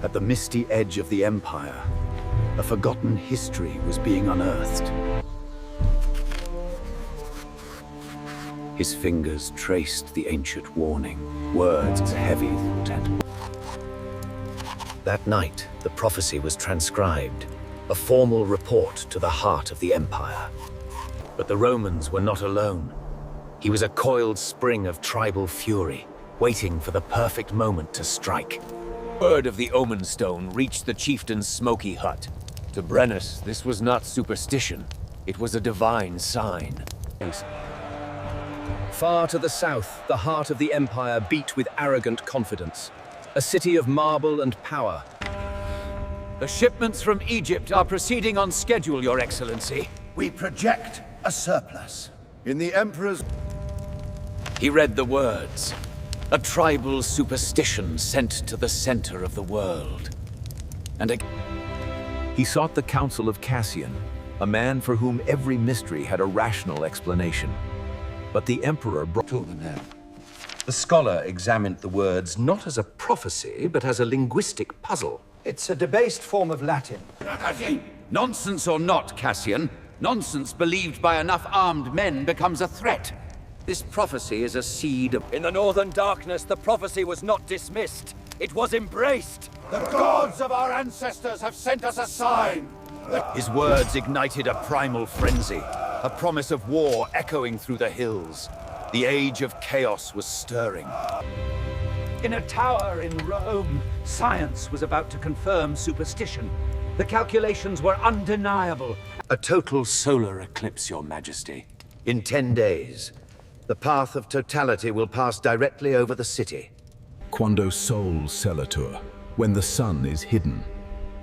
At the misty edge of the Empire, a forgotten history was being unearthed. His fingers traced the ancient warning, words as heavy as lead. That night, the prophecy was transcribed, a formal report to the heart of the Empire. But the Romans were not alone. He was a coiled spring of tribal fury, waiting for the perfect moment to strike. Word of the Omen Stone reached the chieftain's smoky hut. To Brennus, this was not superstition. It was a divine sign. Far to the south, the heart of the Empire beat with arrogant confidence. A city of marble and power. The shipments from Egypt are proceeding on schedule, Your Excellency. We project a surplus. In the Emperor's... He read the words. A tribal superstition sent to the center of the world. He sought the counsel of Cassian, a man for whom every mystery had a rational explanation. But the Emperor brought to them. The scholar examined the words not as a prophecy, but as a linguistic puzzle. It's a debased form of Latin. Nonsense or not, Cassian, nonsense believed by enough armed men becomes a threat. This prophecy is a seed of... In the northern darkness, the prophecy was not dismissed. It was embraced. The gods of our ancestors have sent us a sign. His words ignited a primal frenzy, a promise of war echoing through the hills. The age of chaos was stirring. In a tower in Rome, science was about to confirm superstition. The calculations were undeniable. A total solar eclipse, Your Majesty. In 10 days, the path of totality will pass directly over the city. Quando sol celatur, when the sun is hidden,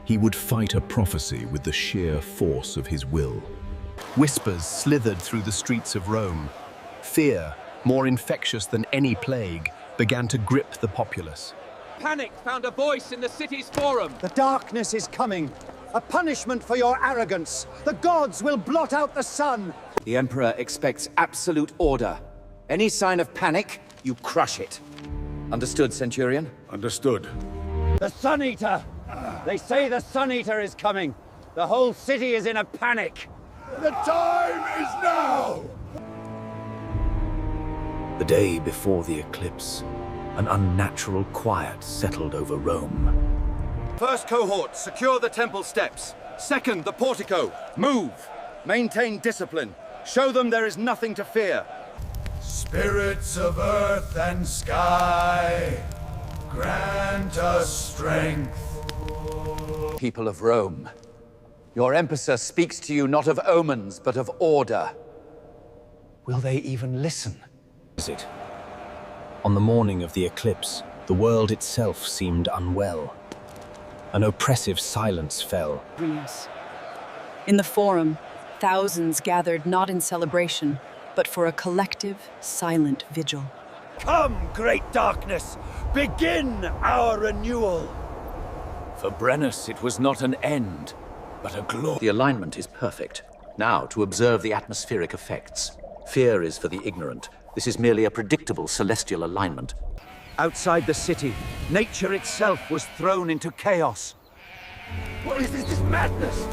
he would fight a prophecy with the sheer force of his will. Whispers slithered through the streets of Rome. Fear, more infectious than any plague, began to grip the populace. Panic found a voice in the city's forum. The darkness is coming. A punishment for your arrogance. The gods will blot out the sun. The Emperor expects absolute order. Any sign of panic, you crush it. Understood, Centurion? Understood. The Sun Eater! They say the Sun Eater is coming. The whole city is in a panic. The time is now! The day before the eclipse, an unnatural quiet settled over Rome. First cohort, secure the temple steps. Second, the portico. Move. Maintain discipline. Show them there is nothing to fear. Spirits of earth and sky, grant us strength. People of Rome, your Emperor speaks to you not of omens, but of order. Will they even listen? On the morning of the eclipse, the world itself seemed unwell. An oppressive silence fell. In the Forum, thousands gathered not in celebration, but for a collective, silent vigil. Come, great darkness! Begin our renewal! For Brennus, it was not an end, but a glory. The alignment is perfect. Now, to observe the atmospheric effects. Fear is for the ignorant. This is merely a predictable celestial alignment. Outside the city, nature itself was thrown into chaos. What is this madness?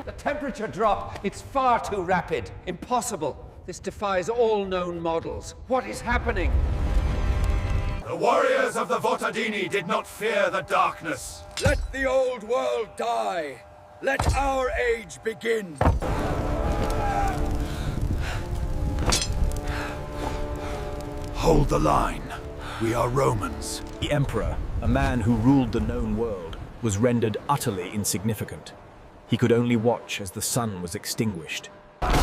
The temperature drop, it's far too rapid. Impossible. This defies all known models. What is happening? The warriors of the Votadini did not fear the darkness. Let the old world die. Let our age begin. Hold the line. We are Romans. The Emperor, a man who ruled the known world, was rendered utterly insignificant. He could only watch as the sun was extinguished.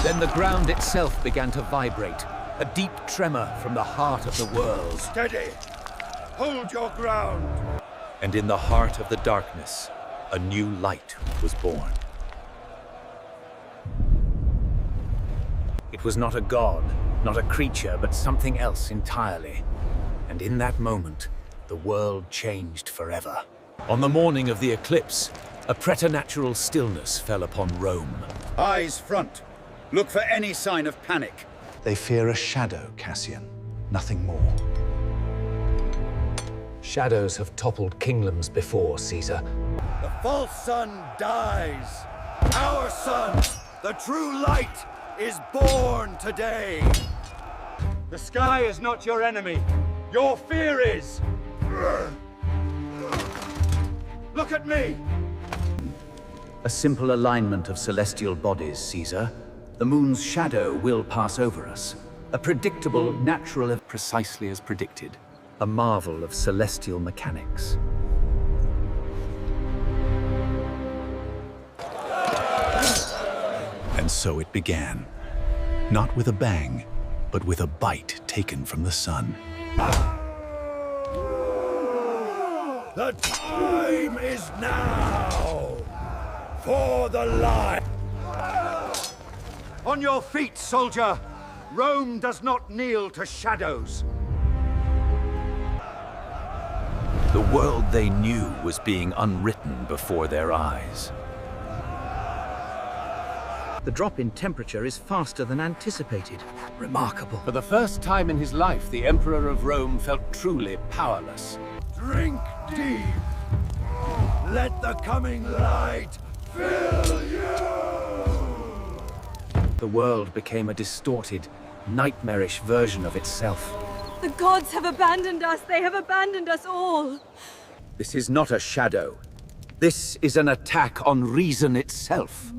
Then the ground itself began to vibrate, a deep tremor from the heart of the world. Steady. Hold your ground. And in the heart of the darkness, a new light was born. It was not a god, not a creature, but something else entirely. And in that moment, the world changed forever. On the morning of the eclipse, a preternatural stillness fell upon Rome. Eyes front. Look for any sign of panic. They fear a shadow, Cassian. Nothing more. Shadows have toppled kingdoms before, Caesar. The false sun dies. Our sun, the true light, is born today. The sky is not your enemy. Your fear is. Look at me. A simple alignment of celestial bodies, Caesar. The moon's shadow will pass over us. A predictable, natural, precisely as predicted. A marvel of celestial mechanics. And so it began. Not with a bang, but with a bite taken from the sun. The time is now for the light. On your feet, soldier. Rome does not kneel to shadows. The world they knew was being unwritten before their eyes. The drop in temperature is faster than anticipated. Remarkable. For the first time in his life, the Emperor of Rome felt truly powerless. Drink deep. Let the coming light fill you. The world became a distorted, nightmarish version of itself. The gods have abandoned us. They have abandoned us all. This is not a shadow. This is an attack on reason itself.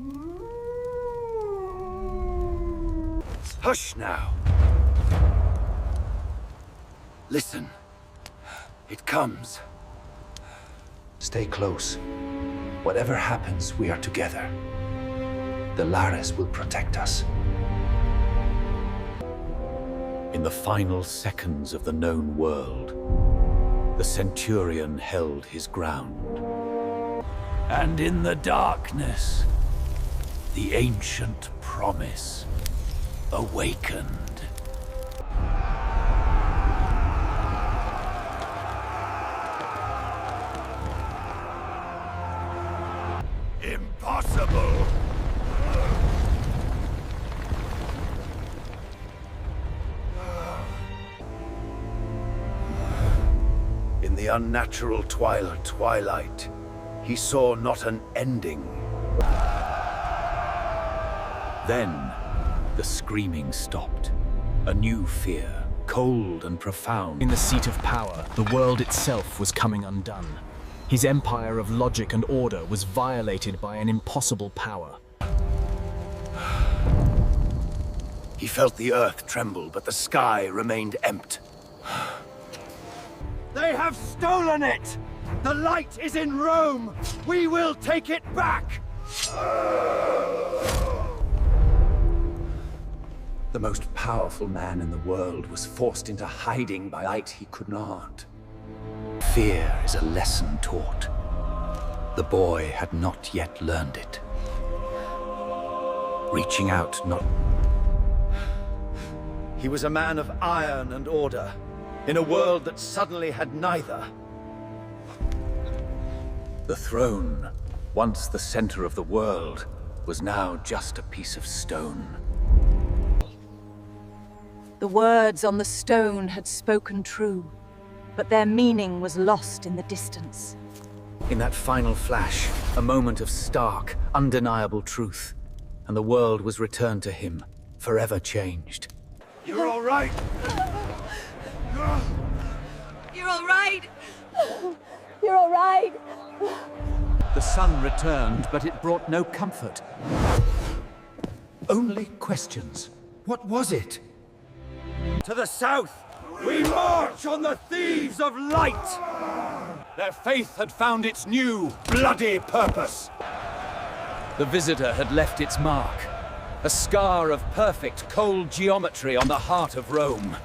Hush now. Listen. It comes. Stay close. Whatever happens, we are together. The Lares will protect us. In the final seconds of the known world, the centurion held his ground. And in the darkness, the ancient promise awakened. Impossible! In the unnatural twilight, he saw not an ending. Then, the screaming stopped. A new fear, cold and profound. In the seat of power, the world itself was coming undone. His empire of logic and order was violated by an impossible power. He felt the earth tremble, but the sky remained empty. They have stolen it! The light is in Rome! We will take it back! The most powerful man in the world was forced into hiding by light he could not. Fear is a lesson taught. The boy had not yet learned it. Reaching out, not... He was a man of iron and order, in a world that suddenly had neither. The throne, once the center of the world, was now just a piece of stone. The words on the stone had spoken true, but their meaning was lost in the distance. In that final flash, a moment of stark, undeniable truth, and the world was returned to him, forever changed. You're all right! You're all right! You're all right! The sun returned, but it brought no comfort. Only questions. What was it? To the south, we march on the thieves of light! Their faith had found its new, bloody purpose. The visitor had left its mark. A scar of perfect, cold geometry on the heart of Rome.